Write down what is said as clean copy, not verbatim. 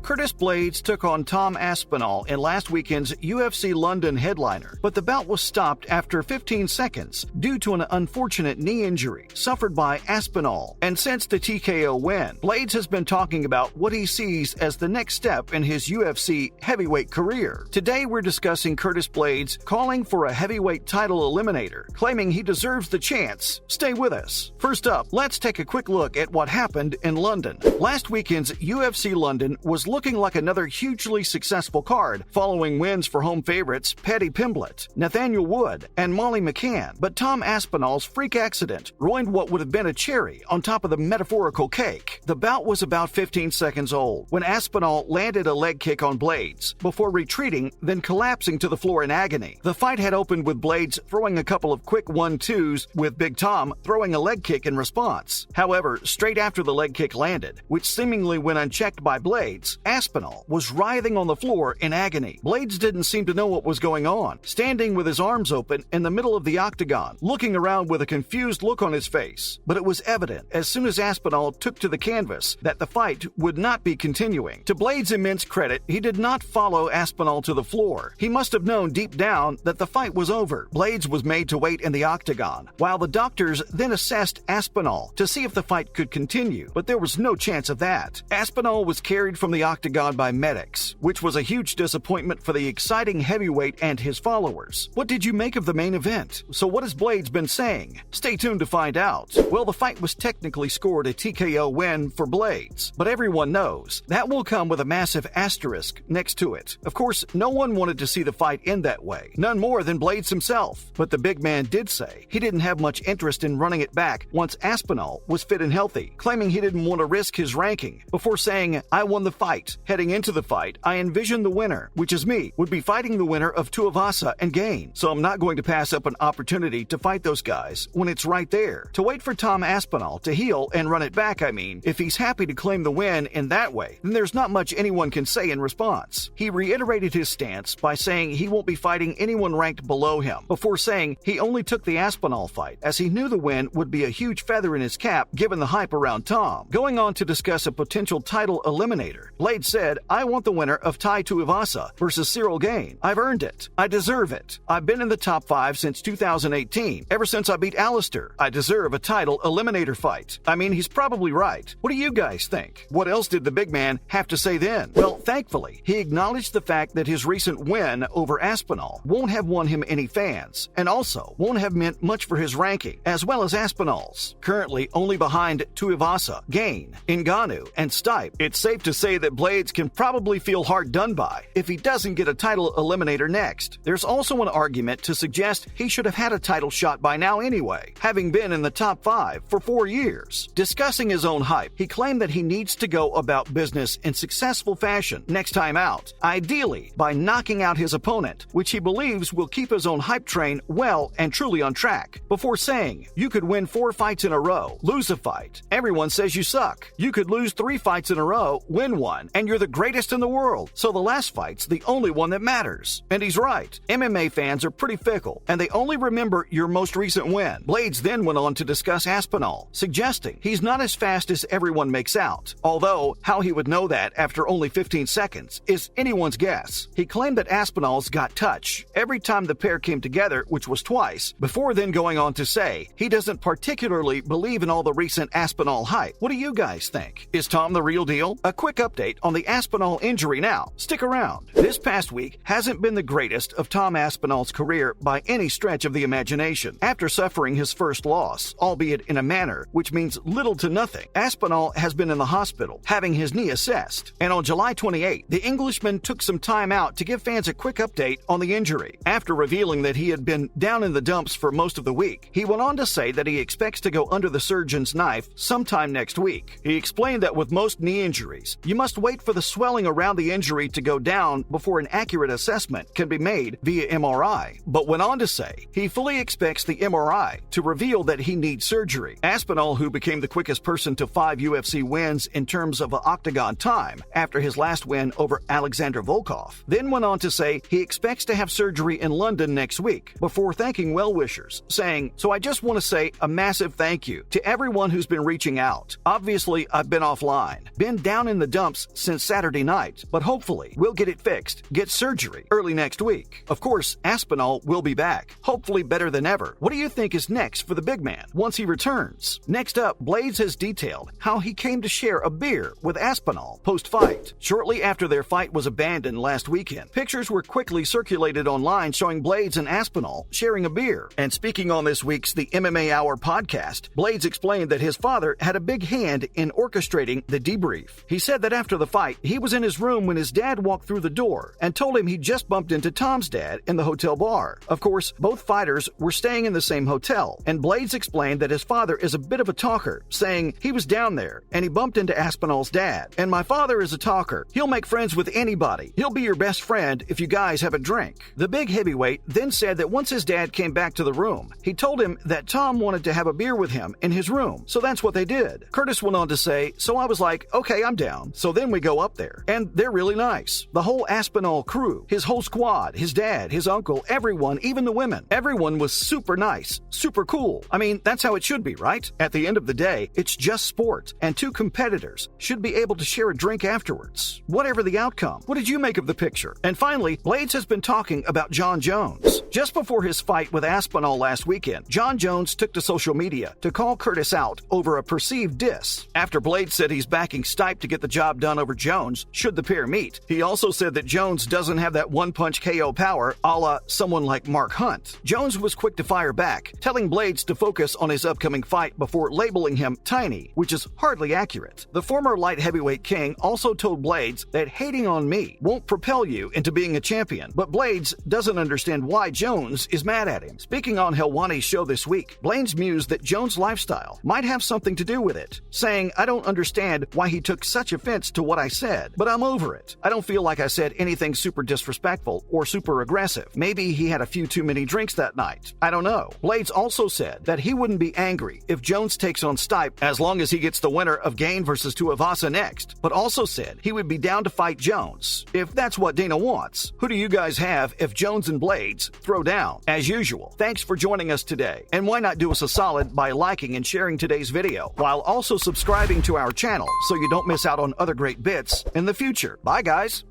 Curtis Blaydes took on Tom Aspinall in last weekend's UFC London headliner, but the bout was stopped after 15 seconds due to an unfortunate knee injury suffered by Aspinall. And since the TKO win, Blaydes has been talking about what he sees as the next step in his UFC heavyweight career. Today we're discussing Curtis Blaydes calling for a heavyweight title eliminator, claiming he deserves the chance. Stay with us. First up, let's take a quick look at what happened in London. Last weekend's UFC London was looking like another hugely successful card, following wins for home favorites Paddy Pimblett, Nathaniel Wood, and Molly McCann. But Tom Aspinall's freak accident ruined what would have been a cherry on top of the metaphorical cake. The bout was about 15 seconds old when Aspinall landed a leg kick on Blaydes before retreating, then collapsing to the floor in agony. The fight had opened with Blaydes throwing a couple of quick 1-2s, with Big Tom throwing a leg kick in response. However, straight after the leg kick landed, which seemingly went unchecked by Blaydes, Aspinall was writhing on the floor in agony. Blaydes didn't seem to know what was going on, standing with his arms open in the middle of the octagon, looking around with a confused look on his face. But it was evident as soon as Aspinall took to the canvas that the fight would not be continuing. To Blaydes' immense credit, he did not follow Aspinall to the floor. He must have known deep down that the fight was over. Blaydes was made to wait in the octagon, while the doctors then assessed Aspinall to see if the fight could continue, but there was no chance of that. Aspinall was carried from the octagon by medics, which was a huge disappointment for the exciting heavyweight and his followers. What did you make of the main event? So what has Blaydes been saying? Stay tuned to find out. Well, the fight was technically scored a TKO win for Blaydes, but everyone knows that will come with a massive asterisk next to it. Of course, no one wanted to see the fight end that way, none more than Blaydes himself. But the big man did say he didn't have much interest in running it back once Aspinall was fit and healthy, claiming he didn't want to risk his ranking, before saying, "I won the fight. Heading into the fight, I envisioned the winner, which is me, would be fighting the winner of Tuivasa and Gane, so I'm not going to pass up an opportunity to fight those guys when it's right there." To wait for Tom Aspinall to heal and run it back, if he's happy to claim the win in that way, then there's not much anyone can say in response. He reiterated his stance by saying he won't be fighting anyone ranked below him, before saying he only took the Aspinall fight as he knew the win would be a huge feather in his cap given the hype around Tom. Going on to discuss a potential title eliminator, Blaydes said, "I want the winner of Tai Tuivasa versus Cyril Gane. I've earned it. I deserve it. I've been in the top 5 since 2018, ever since I beat Alistair. I deserve a title eliminator fight." He's probably right. What do you guys think? What else did the big man have to say then? Well, thankfully, he acknowledged the fact that his recent win over Aspinall won't have won him any fans, and also won't have meant much for his ranking, as well as Aspinall's. Currently only behind Tuivasa, Gane, Ngannou, and Stipe, it's safe to say that Blaydes can probably feel hard done by if he doesn't get a title eliminator next. There's also an argument to suggest he should have had a title shot by now anyway, having been in the top 5 for 4 years. Discussing his own hype, he claimed that he needs to go about business in successful fashion next time out, ideally by knocking out his opponent, which he believes will keep his own hype train well and truly on track, before saying, "You could win 4 fights in a row, lose a fight. Everyone says you suck. You could lose 3 fights in a row, win 1, and you're the greatest in the world. So the last fight's the only one that matters." And he's right. MMA fans are pretty fickle, and they only remember your most recent win. Blaydes then went on to discuss Aspinall, suggesting he's not as fast as everyone makes out, although how he would know that after only 15 seconds is anyone's guess. He claimed that Aspinall's got touch every time the pair came together, which was twice, before then going on to say he doesn't particularly believe in all the recent Aspinall hype. What do you guys think? Is Tom the real deal? A quick update on the Aspinall injury now. Stick around. This past week hasn't been the greatest of Tom Aspinall's career by any stretch of the imagination. After suffering his first loss, albeit in a manner which means little to nothing, Aspinall has been in the hospital, having his knee assessed. And on July 28, the Englishman took some time out to give fans a quick update on the injury. After revealing that he had been down in the dumps for most of the week, he went on to say that he expects to go under the surgeon's knife sometime next week. He explained that with most knee injuries, you must wait for the swelling around the injury to go down before an accurate assessment can be made via MRI, but went on to say he fully expects the MRI to reveal that he needs surgery. Aspinall, who became the quickest person to 5 UFC wins in terms of octagon time after his last win over Alexander Volkov, then went on to say he expects to have surgery in London next week, before thanking well-wishers, saying, "So I just want to say a massive thank you to everyone who's been reaching out. Obviously, I've been offline, been down in the dumps since Saturday night, but hopefully we'll get it fixed, get surgery early next week. Of course, Aspinall will be back, hopefully better than ever. What do you think is next for the big man once he returns? Next up, Blaydes has detailed how he came to share a beer with Aspinall post-fight. Shortly after their fight was abandoned last weekend, pictures were quickly circulated online showing Blaydes and Aspinall sharing a beer. And speaking on this week's The MMA Hour podcast, Blaydes explained that his father had a big hand in orchestrating the debrief. He said that after the fight, he was in his room when his dad walked through the door and told him he just bumped into Tom's dad in the hotel bar. Of course, both fighters were staying in the same hotel, and Blaydes explained that his father is a bit of a talker, saying he was down there and he bumped into Aspinall's dad. And my father is a talker. He'll make friends with anybody. He'll be your best friend if you guys have a drink. The big heavyweight then said that once his dad came back to the room, he told him that Tom wanted to have a beer with him in his room, so that's what they did. Curtis went on to say, so I was like, okay, I'm down. So then we go up there, and they're really nice. The whole Aspinall crew, his whole squad, his dad, his uncle, everyone, even the women. Everyone was super nice, super cool. I mean, that's how it should be, right? At the end of the day, it's just sport, and two competitors should be able to share a drink afterwards. Whatever the outcome. What did you make of the picture? And finally, Blaydes has been talking about Jon Jones. Just before his fight with Aspinall last weekend, Jon Jones took to social media to call Curtis out over a perceived diss. After Blaydes said he's backing Stipe to get the job done over Jones should the pair meet. He also said that Jones doesn't have that one-punch KO power a la someone like Mark Hunt. Jones was quick to fire back, telling Blaydes to focus on his upcoming fight before labeling him tiny, which is hardly accurate. The former light heavyweight king also told Blaydes that hating on me won't propel you into being a champion, but Blaydes doesn't understand why Jones is mad at him. Speaking on Helwani's show this week, Blaydes mused that Jones' lifestyle might have something to do with it, saying, I don't understand why he took such offense to what I said, but I'm over it. I don't feel like I said anything super disrespectful or super aggressive. Maybe he had a few too many drinks that night. I don't know. Blaydes also said that he wouldn't be angry if Jones takes on Stipe as long as he gets the winner of Gane versus Tuivasa next, but also said he would be down to fight Jones if that's what Dana wants. Who do you guys have if Jones and Blaydes throw down? As usual, thanks for joining us today. And why not do us a solid by liking and sharing today's video, while also subscribing to our channel so you don't miss out on other great bits in the future. Bye, guys.